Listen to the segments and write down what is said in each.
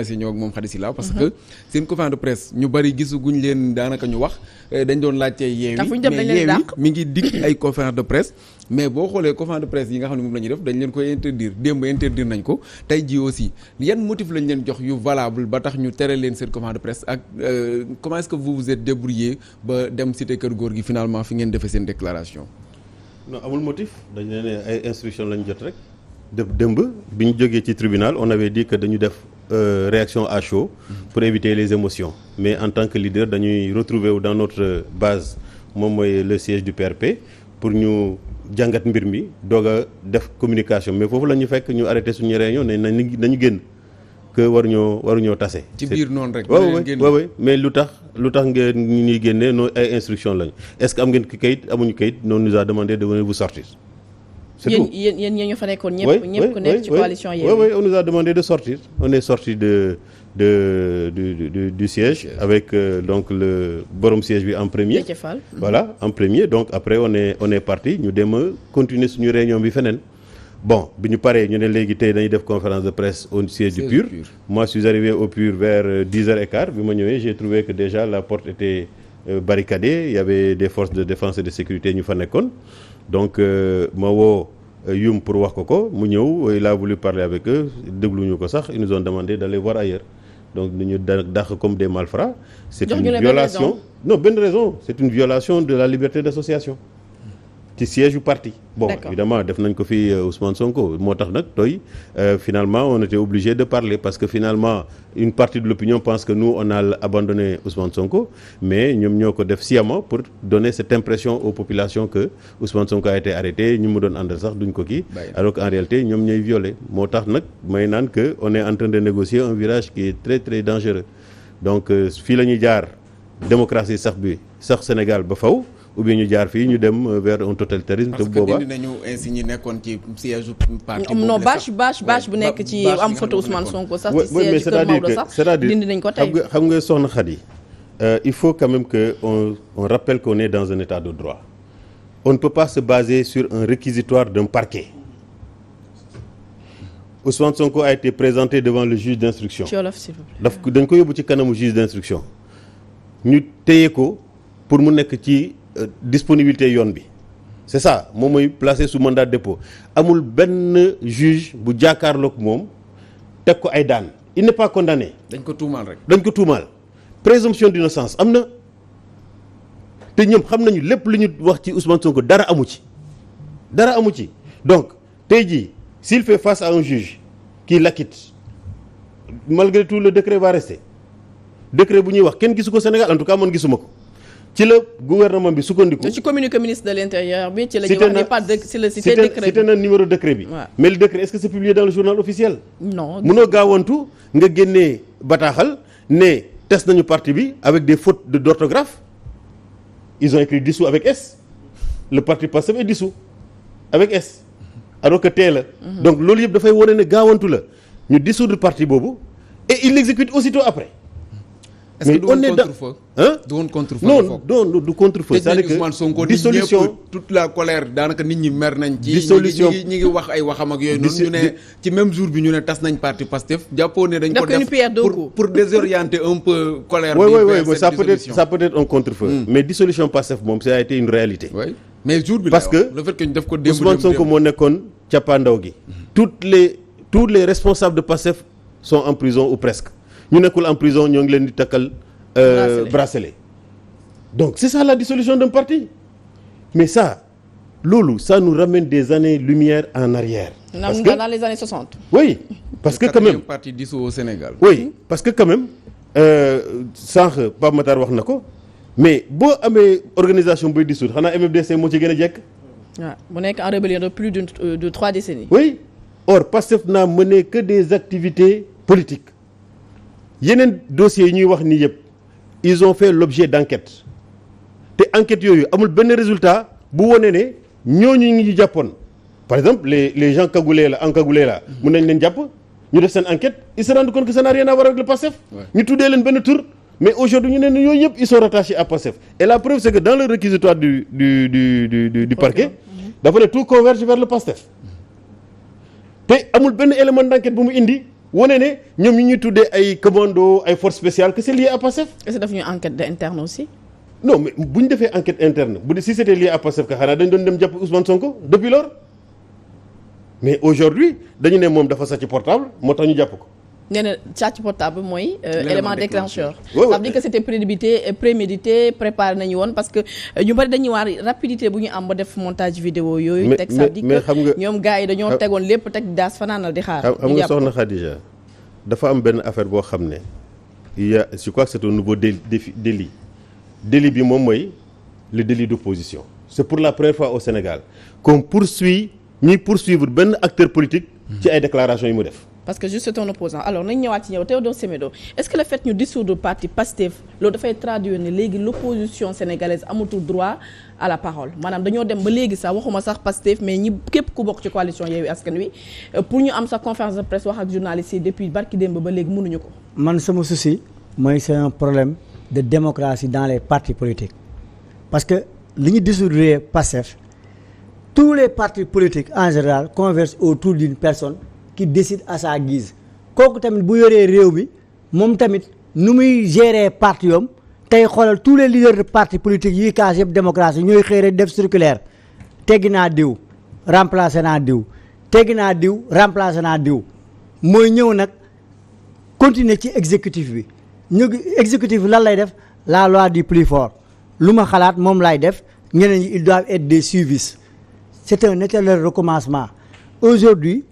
si ñëw ak moom Khady Sylla parce que seen conférence de presse ñu bari gisaguñ leen daanaka ñu wax dañ doon laajte Yewwi mais Yewwi mi ngi dig ay conférence de presse mais boo xoolee conférence de presse yi nga xam ne moom la ñuy def dañ leen koy interdire démb interdire nañ ko tey ji aussi yan motif lañ leen jox yu valable ba tax ñu tere leen seen conférence de presse ak comment est-ce que vous vous êtes débrouillé ba dem cité kër góor gi finalement fi ngeen defee seen déclaration. non amul motif dañ leen ne ay instruction lañ jot rek démb bi ñu jógee ci tribunal on avait dit que dañu def réaction à chaud pour éviter les émotions mais en tant que leader dañuy retrouver wu dans notre base moom mooy le siège du PRP pour ñu jàngat mbir mi doog a def communication mais foofu la ñu fekk ñu arrêté suñu réunion ne nañu génn que waruñoo tase. ci biir noonu rek. waaw mais lu tax ngeen ñuy génne noo ay instructions lañu est-ce que am ngeen kayit amuñu kayit on nous a demandé de venir vous sortir. yéen ñu fa nekkoon ñëpp ku nekk ci coalition Yewwi. Oui, on nous a demandé de sortir. On est sorti du siège avec donc le borom siège bi en premier. Voilà, en premier. Donc après on est parti ñu dem a continuer suñu réunion bi feneen. Bon bi ñu paree ñu ne léegi tey dañuy def conférence de presse au siège du PUR. Moi je suis arrivé au PUR vers 10h15 bi ma ñëwee j'ai trouvé que déjà la porte était barricadée. Il y avait des forces de défense et de sécurité ñu fa nekkoon. Donc ma woo Youm pour wax ko mu ñëw il a voulu parler avec eux dégluñu ko sax ils nous ont demandé d'aller voir ailleurs donc ñu dàq comme des malfrats. C'est une violation benn raison c'est une violation de la liberté d'association ci siège du parti. Bon évidemment def nañ ko fi Ousmane Sonko moo tax nag tooy finalement on était obligé de parler parce que finalement une partie de l'opinion pense que nous on a abandonné Ousmane Sonko mais ñoom ñoo ko def sciemment pour donner cette impression aux populations que Ousmane Sonko a été arrêté ñu mu doon àndal sax duñ ko kii alors qu'en réalité ñoom ñooy violé moo tax nag may naan que on est en train de négocier un virage qui est très très dangereux donc fii la ñuy jaar démocratie sax Sénégal ba faw ou bien ñu jaar fii ñu dem vers un totalitarisme. te boobaa parce que dindi nañu insigne nekkoon ci siège parti. non bâche bu nekk ci am photo Ousmane Sonko sax ci siège kër Maodo sax dindi nañ ko tey. xam nga soxna Khady il faut quand même que on rappelle qu'on est dans un état de droit on ne peut pas se baser sur un réquisitoire d'un parquet. Ousmane Sonko a été présenté devant le juge d'instruction. ci wolof s'il vous plaît. dañ ko yóbbu ci kanamu juge d'instruction ñu téye ko pour mu nekk ci. Disponibilité yoon bi c'est ça moom mooy placé sous mandat de dépôt amul benn juge bu jàkkaarloog moom teg ko ay daan il n'est pas condamné. dañ ko tuumaal rek. dañ ko tuumaal présomption d'innocence am na te ñoom xam nañu lépp lu ñu wax ci Ousmane Sonko dara amu ci donc tey jii s'il fait face à un juge qui l'acquitte malgré tout le décret va rester décret bu ñuy wax kenn gisu ko Sénégal en tout cas man gisuma ko. ci la gouvernement bi sukkandiku. ci communiqué ministre de l'intérieur bi ci la ñuy wax ni pas de ci la cité décret bi cité na numéro décret bi. mais le décret est-ce que c'est publié dans le journal officiel. non munoo gaawantu nga génnee bataaxal ne test nañu parti bi avec des fautes d'orthographe ils ont écrit dissous avec S le parti Pastef est dissous avec S alors que T la. donc loolu yëpp dafay wone ne gaawantu la ñu dissoudre parti boobu et il l'exécute aussitôt après. est-ce que du woon contre-feu non du contre-feu c'est-à-dire que dissolution toute la colère daanaka nit ñi mer nañ ci dissolution ñi ngi wax ay waxam ak yooyu noonu ñu ne ci même jour bi ñu ne tas nañ parti Pastef jàppoo ne dañ ko def pour désorienter un peu colère oui ça peut être un contre-feu mais dissolution Pastef moom ça a été une réalité mais jour bi parce que le fait que ñu def ko démb Ousmane Sonko moo nekkoon cappaandaw gi tous les responsables de Pastef sont en prison ou presque ñu nekkul en prison ñoo ngi leen di takkal bracelet donc c'est ça la dissolution d'un parti mais ça nous ramène des années-lumière en arrière. parce que dans les années 60. oui parce que quand même parti dissous au Sénégal. oui parce que quand même sànq Pape Matar wax na ko mais boo amee organisation buy dissoudre xanaa MFDC moo ci gën a jekk. waaw bu nekk en rébellion de plus de 3 décennies. oui or Pastef n'a mené que des activités politiques. yeneen dossiers yi ñuy wax nii yëpp ils ont fait l'objet d'enquêtes te enquêtes yooyu amul benn résultat bu wone ne ñooñu ngi jàppoon par exemple les gens encagoulés là mun nañ leen jàpp ñu def seen enquête ils se rendent compte que ça n'a rien à voir avec le Pastef ñu tuddee leen benn tur mais aujourd'hui ñu ne yooyu yëpp ils sont rattachés à Pastef et la preuve c'est que dans le réquisitoire du parquet dafa ne tout converge vers le Pastef te amul benn élément d'enquête bu mu indi wane ne ñoom ñu ñuy tuddee ay commando ay forces spéciales que c'est lié à Pastef. est-ce que daf ñu enquête interne aussi. non mais bu ñu defee enquête interne bu dee si c'était lié à Pastef ka xanaa dañ doon dem jàpp Ousmane Sonko depuis lors mais aujourd'hui dañu ne moom dafa sàcc portable moo tax ñu jàpp ko. nee na sàcc portable mooy élément déclencheur. ça veut dire que c'était prémédité préparé nañu woon parce que ñu bari dañuy waar rapidité bu ñu am ba def montage vidéo yooyu. teg ça dit que ñoom gars yi dañoo tegoon lépp teg daas fanaanal di xaar. xam nga soxna Khadija dafa am benn affaire boo xam ne je crois que c'est un nouveau délit bi moom mooy le délit d'opposition. c'est pour la première fois au Sénégal qu'on ñuy poursuivre benn acteur politique. ci ay déclarations yi mu def. parce que juste c'est un opposant alors nañ ñëwaat ci ñëw Théodore Semedo est-ce que le fait ñu dissoudre parti Pastef loolu dafay traduire ne léegi l'opposition sénégalaise amatul droit à la parole maanaam dañoo dem ba léegi sax waxuma sax Pastef mais ñi képp ku bokk ci coalition Yewwi Askan Wi pour ñu am sa conférence de presse wax ak journalistes yi depuis barki démb ba léegi mënuñu ko. man sama souci mooy c'est un problème de démocratie dans les partis politiques parce que li ñu dissoudre Pastef tous les partis politiques en général convergent autour d'une personne qui décide à sa guise kooku tamit bu yoree réew mi moom tamit nu muy gérer parti yoom tey xoolal tous les leaders de partis politiques yi kaas yëpp démocratie ñooy xëy rek def circulaire teggi naa diw remplacé naa diw teggi naa diw remplacé naa diw mooy ñëw nag continuer ci exécutif bi ñu exécutif bi lan lay def la loi du plus fort lu ma xalaat moom lay def ñeneen ñi ils doivent être des suivistes c'est un éternel recommencement aujourd'hui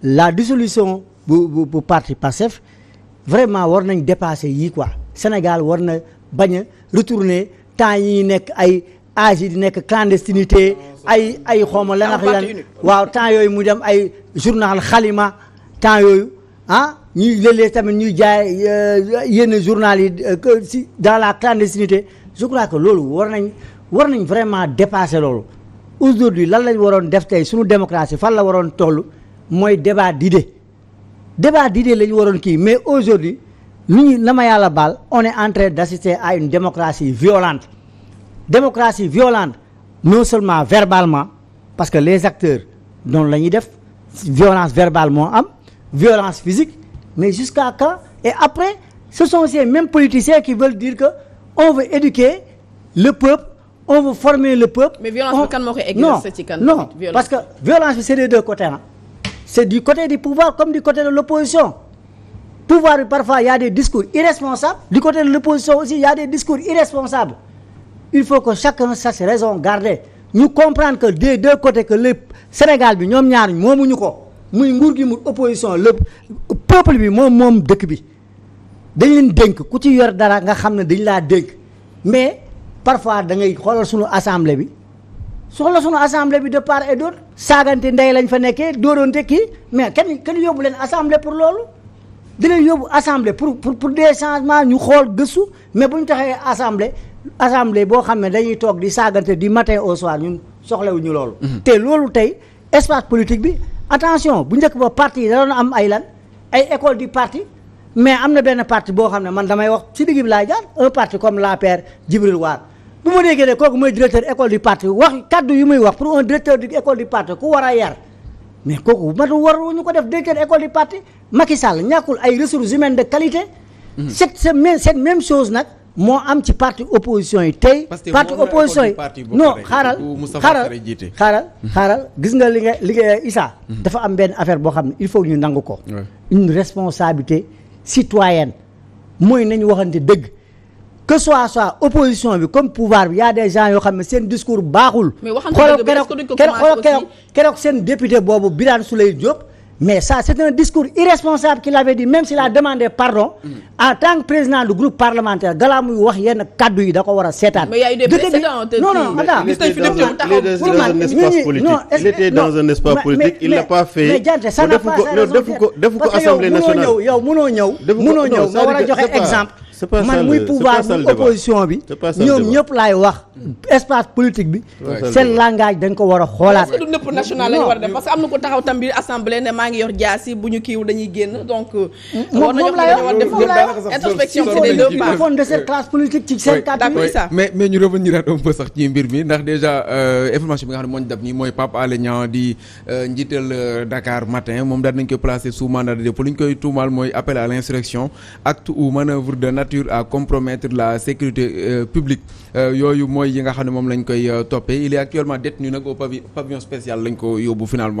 la dissolution bu parti Pastef vraiment war nañ dépasser yii quoi Sénégal war na bañ a retourner temps yi nekk ay âge yi di nekk clandestinité ay xawma la nga waaw temps yooyu mu dem ay journal xalima temps yooyu ñuy léeg-léeg tamit ñuy jaay yenn journal yi si dans la clandestinité je crois que loolu war nañ vraiment dépasser loolu aujourd'hui lan lañ waroon def tey suñu démocratie fan la waroon toll mooy débat d'idées la ñu waroon kii mais aujourd'hui lu ñu na ma yàlla baal on est en train d'assister à une démocratie violente non seulement verbalement parce que les acteurs noonu la ñuy def violence verbale moo am violence physique mais jusqu'à quand et après ce sont ces mêmes politiciens qui veulent dire que on veut éduquer le peuple on veut former le peuple. mais violence bi kan moo koy exercer ci kan. non parce que violence bi c'est des deux côtés c'est du côté du pouvoir comme du côté de l'opposition pouvoir bi parfois il y a des discours irresponsables du côté de l'opposition aussi il y a des discours irresponsables il faut que chacun sache raison garder ñu comprendre que des deux côtés que le Sénégal bi ñoom ñaar moomuñu ko muy nguur gi mu opposition le peuple bi moom dëkk bi dañ leen dénk ku ci yor dara nga xam ne dañ laa dénk mais parfois da ngay xoolal sunu assemblée bi de part et d'autre saagante ndey lañ fa nekkee dóoronte kii mais kenn yóbbu leen assemblée pour loolu di leen yóbbu assemblée pour des changements ñu xool gëstu mais bu ñu taxee assemblée boo xam ne dañuy toog di saagante du matin au soir ñun soxlawuñu loolu. te loolu tey espace politique bi attention bu njëkk ba parti yi da doon am ay école du parti mais am na benn parti boo xam ne man damay wax ci digg bi laay jaar un parti comme l'APR Djibril War bu ma déggee ne kooku mooy directeur école du parti wax kaddu yu muy wax pour un directeur de école du parti ku war a yar mais kooku waruñu ko def directeur école du parti Macky Sall ñàkkul ay ressources humaines de qualité. cette même chose nag moo am ci parti opposition yi tey. parti opposition yi non xaaral gis nga li nga Issa. dafa am benn affaire boo xam ne il faut ñu nangu ko. une responsabilité citoyenne mooy nañu waxante dëgg. que soit opposition bi comme pouvoir bi y a des gens yoo xam ne seen discours baaxul. mais keroog seen député boobu Birane Souleye Diop mais ça c'est un discours irresponsable qu'il avait dit même s'il a demandé pardon en tant que président du groupe parlementaire galaa muy wax yenn kaddu yi da ko war a seetaan. mais y a eu des précédents. non attends. il était dans un espace politique il n'a pas fait. mais Diante ça n'a pas sa raison defu ko assemblée nationale yow munoo ñëw nga war a joxe exemple. man muy pouvoir muy opposition bi ñoom ñëpp laay wax espace politique bi seen langage dañ ko war a xoolaat. est-ce que du nëpp national lañu war a def parce que am na ko taxaw tam biir assemblée ne maa ngi yor jaasi bu ñu kiiw dañuy génn donc moom laa def introspection ci les deux parts de cette classe politique ci seen kàddu mais ñu revenir un peu sax ci mbir mi ndax déjà information bi nga xam ne moo ñu dab nii mooy Pape Alé Niang di njiital Dakar Matin moom daal nañ koy placer sous mandat de dépôt li ñu koy tuumaal mooy appel à l'insurrection acte ou manœuvre de nature à compromettre la sécurité publique yooyu mooy yi nga xam ne moom lañ koy toppee il est actuellement détenu nag au pavillon spécial lañ ko yóbbu finalement